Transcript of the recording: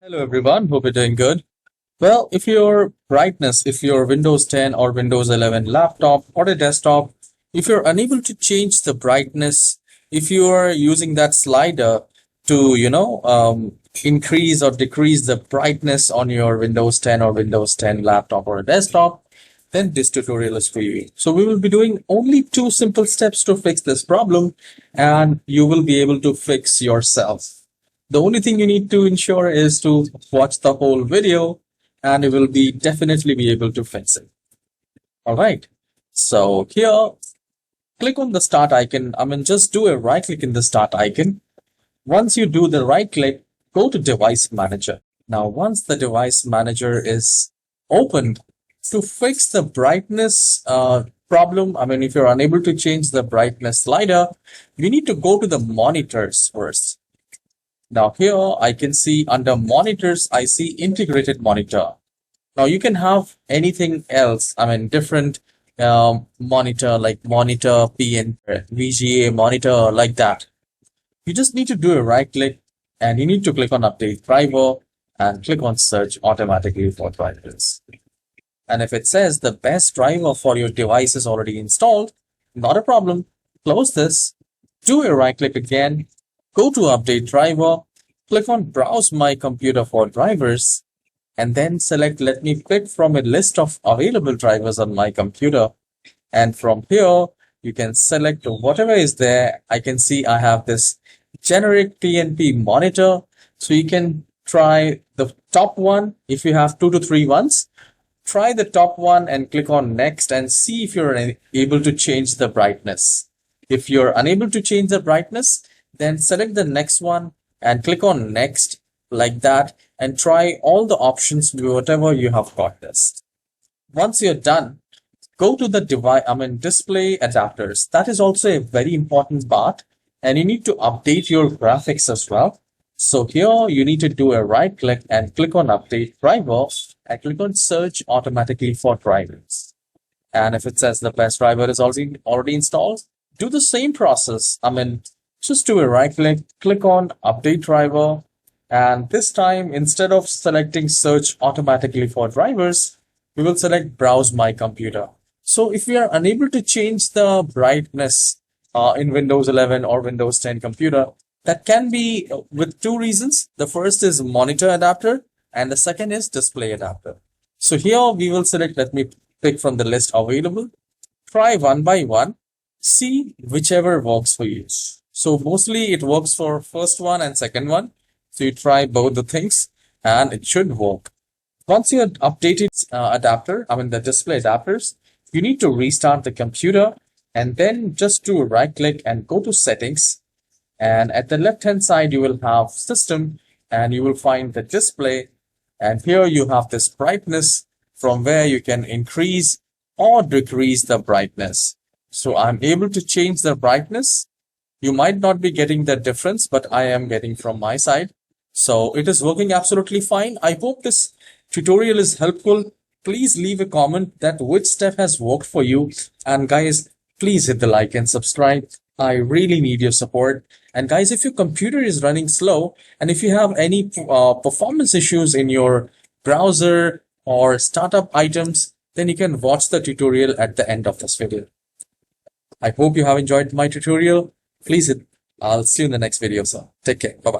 Hello everyone, hope you're doing good. Well, if your brightness, if your Windows 10 or Windows 11 laptop or a desktop, if you're unable to change the brightness, if you are using that slider to, increase or decrease the brightness on your Windows 10 or Windows 10 laptop or a desktop, then this tutorial is for you. So we will be doing only two simple steps to fix this problem, and you will be able to fix yourself. The only thing you need to ensure is to watch the whole video and you will definitely be able to fix it. All right. So here, click on the start icon. Just do a right click in the start icon. Once you do the right click, go to device manager. Now, once the device manager is opened, to fix the brightness problem, if you're unable to change the brightness slider, you need to go to the monitors first. Now here I can see under monitors, I see integrated monitor. Now you can have anything else, different monitor like monitor PN, VGA monitor like that. You just need to do a right click and you need to click on update driver and click on search automatically for drivers. And if it says the best driver for your device is already installed, not a problem. Close this, do a right click again, go to update driver, click on browse my computer for drivers, and then select let me pick from a list of available drivers on my computer. And from here, you can select whatever is there. I can see I have this generic PNP monitor. So you can try the top one. If you have 2 to 3 ones, try the top one and click on next and see if you're able to change the brightness. If you're unable to change the brightness, then select the next one and click on next like that and try all the options, whatever you have got this. Once you're done, go to the display adapters. That is also a very important part, and you need to update your graphics as well. So here you need to do a right click and click on update driver and click on search automatically for drivers. And if it says the best driver is already installed, do the same process. Just do a right click, click on update driver, and this time instead of selecting search automatically for drivers, we will select browse my computer. So if we are unable to change the brightness in Windows 11 or Windows 10 computer, that can be with two reasons. The first is monitor adapter and the second is display adapter. So here we will select, let me pick from the list available, try one by one, see whichever works for you. So mostly it works for first one and second one. So you try both the things and it should work. Once you have updated adapter, the display adapters, you need to restart the computer and then just do a right click and go to settings. And at the left hand side, you will have system and you will find the display. And here you have this brightness from where you can increase or decrease the brightness. So I'm able to change the brightness. You might not be getting the difference, but I am getting from my side. So it is working absolutely fine. I hope this tutorial is helpful. Please leave a comment that which step has worked for you. And guys, please hit the like and subscribe. I really need your support. And guys, if your computer is running slow and if you have any performance issues in your browser or startup items, then you can watch the tutorial at the end of this video. I hope you have enjoyed my tutorial. Please, I'll see you in the next video, sir. Take care. Bye-bye.